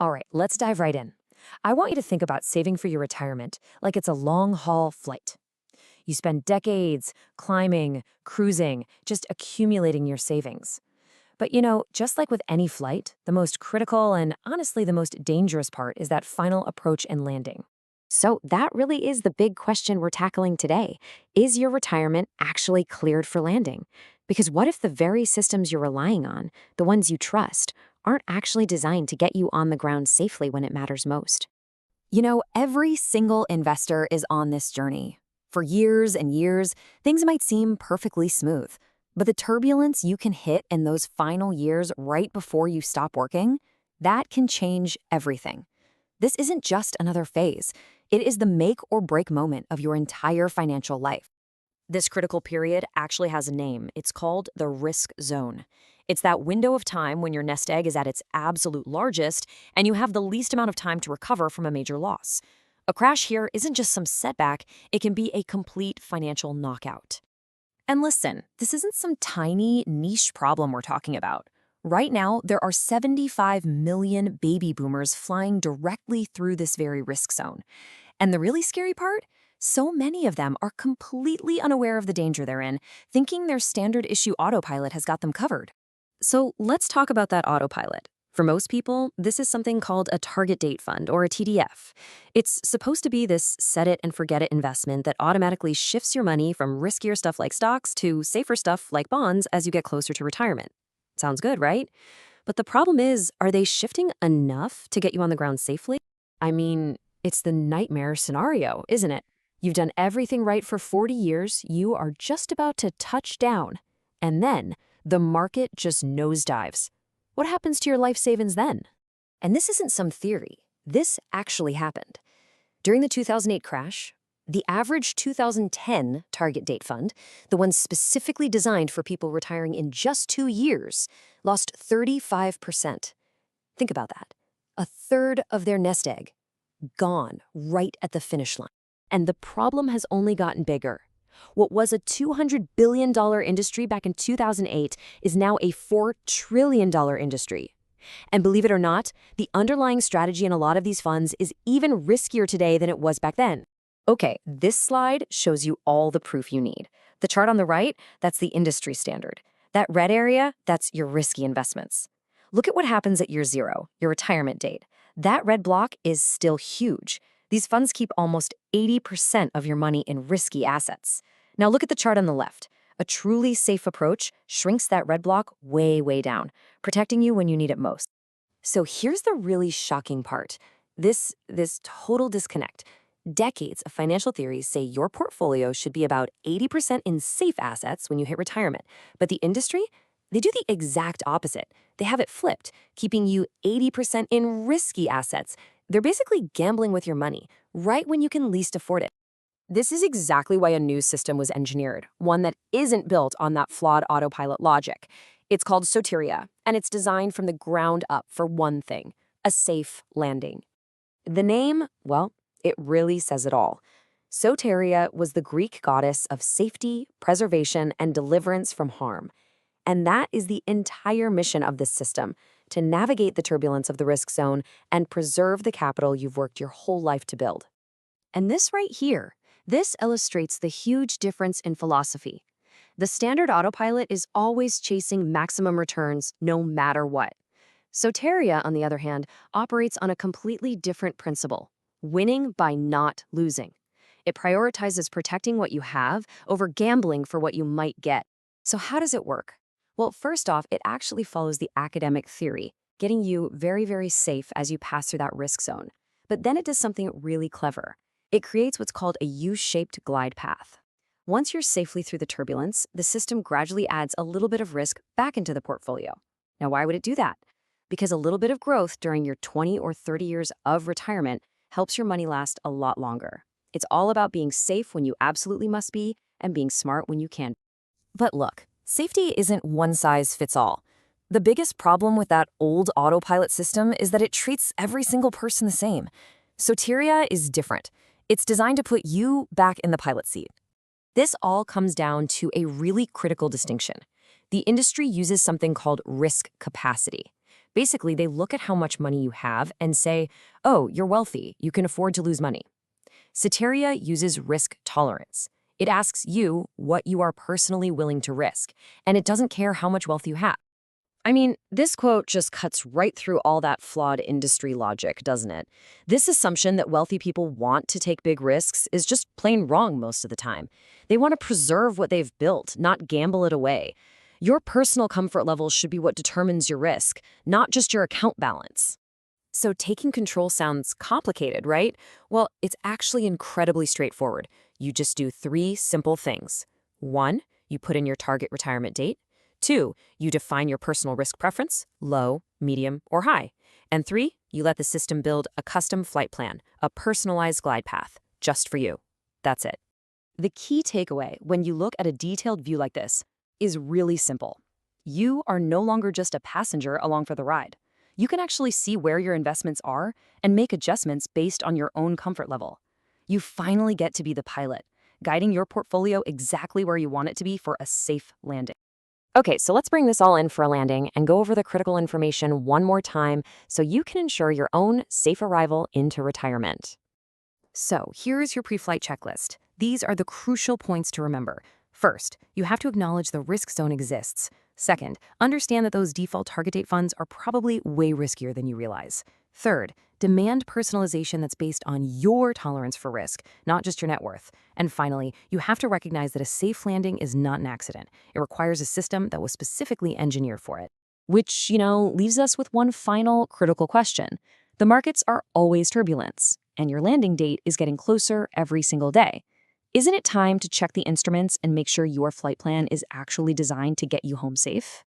All right, let's dive right in. I want you to think about saving for your retirement like it's a long-haul flight. You spend decades climbing, cruising, just accumulating your savings. But just like with any flight, the most critical and honestly the most dangerous part is that final approach and landing. So that really is the big question we're tackling today. Is your retirement actually cleared for landing? Because what if the very systems you're relying on, the ones you trust, aren't actually designed to get you on the ground safely when it matters most? Every single investor is on this journey. For years and years, things might seem perfectly smooth. But the turbulence you can hit in those final years right before you stop working, that can change everything. This isn't just another phase. It is the make or break moment of your entire financial life. This critical period actually has a name. It's called the risk zone. It's that window of time when your nest egg is at its absolute largest and you have the least amount of time to recover from a major loss. A crash here isn't just some setback, it can be a complete financial knockout. And listen, this isn't some tiny, niche problem we're talking about. Right now, there are 75 million baby boomers flying directly through this very risk zone. And the really scary part? So many of them are completely unaware of the danger they're in, thinking their standard issue autopilot has got them covered. So let's talk about that autopilot. For most people, this is something called a target date fund, or a TDF. It's supposed to be this set-it-and-forget-it investment that automatically shifts your money from riskier stuff like stocks to safer stuff like bonds as you get closer to retirement. Sounds good, right? But the problem is, are they shifting enough to get you on the ground safely? I mean, it's the nightmare scenario, isn't it? You've done everything right for 40 years, you are just about to touch down, and then the market just nosedives. What happens to your life savings then? And this isn't some theory. This actually happened. During the 2008 crash, the average 2010 target date fund, the one specifically designed for people retiring in just 2 years, lost 35%. Think about that. A third of their nest egg, gone right at the finish line. And the problem has only gotten bigger. What was a $200 billion industry back in 2008 is now a $4 trillion industry. And believe it or not, the underlying strategy in a lot of these funds is even riskier today than it was back then. Okay, this slide shows you all the proof you need. The chart on the right, that's the industry standard. That red area, that's your risky investments. Look at what happens at year zero, your retirement date. That red block is still huge. These funds keep almost 80% of your money in risky assets. Now look at the chart on the left. A truly safe approach shrinks that red block way, way down, protecting you when you need it most. So here's the really shocking part. This total disconnect. Decades of financial theories say your portfolio should be about 80% in safe assets when you hit retirement. But the industry, they do the exact opposite. They have it flipped, keeping you 80% in risky assets. They're basically gambling with your money, right when you can least afford it. This is exactly why a new system was engineered, one that isn't built on that flawed autopilot logic. It's called Soteria, and it's designed from the ground up for one thing: a safe landing. The name, well, it really says it all. Soteria was the Greek goddess of safety, preservation, and deliverance from harm. And that is the entire mission of this system, to navigate the turbulence of the risk zone and preserve the capital you've worked your whole life to build. And this right here, this illustrates the huge difference in philosophy. The standard autopilot is always chasing maximum returns no matter what. Soteria, on the other hand, operates on a completely different principle: winning by not losing. It prioritizes protecting what you have over gambling for what you might get. So how does it work? Well, first off, it actually follows the academic theory, getting you very, very safe as you pass through that risk zone. But then it does something really clever. It creates what's called a U-shaped glide path. Once you're safely through the turbulence, the system gradually adds a little bit of risk back into the portfolio. Now, why would it do that? Because a little bit of growth during your 20 or 30 years of retirement helps your money last a lot longer. It's all about being safe when you absolutely must be and being smart when you can. But look, safety isn't one size fits all. The biggest problem with that old autopilot system is that it treats every single person the same. Soteria is different. It's designed to put you back in the pilot seat. This all comes down to a really critical distinction. The industry uses something called risk capacity. Basically, they look at how much money you have and say, oh, you're wealthy, you can afford to lose money. Soteria uses risk tolerance. It asks you what you are personally willing to risk, and it doesn't care how much wealth you have. I mean, this quote just cuts right through all that flawed industry logic, doesn't it? This assumption that wealthy people want to take big risks is just plain wrong most of the time. They want to preserve what they've built, not gamble it away. Your personal comfort level should be what determines your risk, not just your account balance. So taking control sounds complicated, right? Well, it's actually incredibly straightforward. You just do 3 simple things. 1, you put in your target retirement date. 2, you define your personal risk preference, low, medium, or high. And 3, you let the system build a custom flight plan, a personalized glide path, just for you. That's it. The key takeaway when you look at a detailed view like this is really simple. You are no longer just a passenger along for the ride. You can actually see where your investments are and make adjustments based on your own comfort level. You finally get to be the pilot, guiding your portfolio exactly where you want it to be for a safe landing. Okay, so let's bring this all in for a landing and go over the critical information one more time so you can ensure your own safe arrival into retirement. So here's your pre-flight checklist. These are the crucial points to remember. First, you have to acknowledge the risk zone exists. Second, understand that those default target date funds are probably way riskier than you realize. Third, demand personalization that's based on your tolerance for risk, not just your net worth. And finally, you have to recognize that a safe landing is not an accident. It requires a system that was specifically engineered for it. Which, leaves us with one final critical question. The markets are always turbulence, and your landing date is getting closer every single day. Isn't it time to check the instruments and make sure your flight plan is actually designed to get you home safe?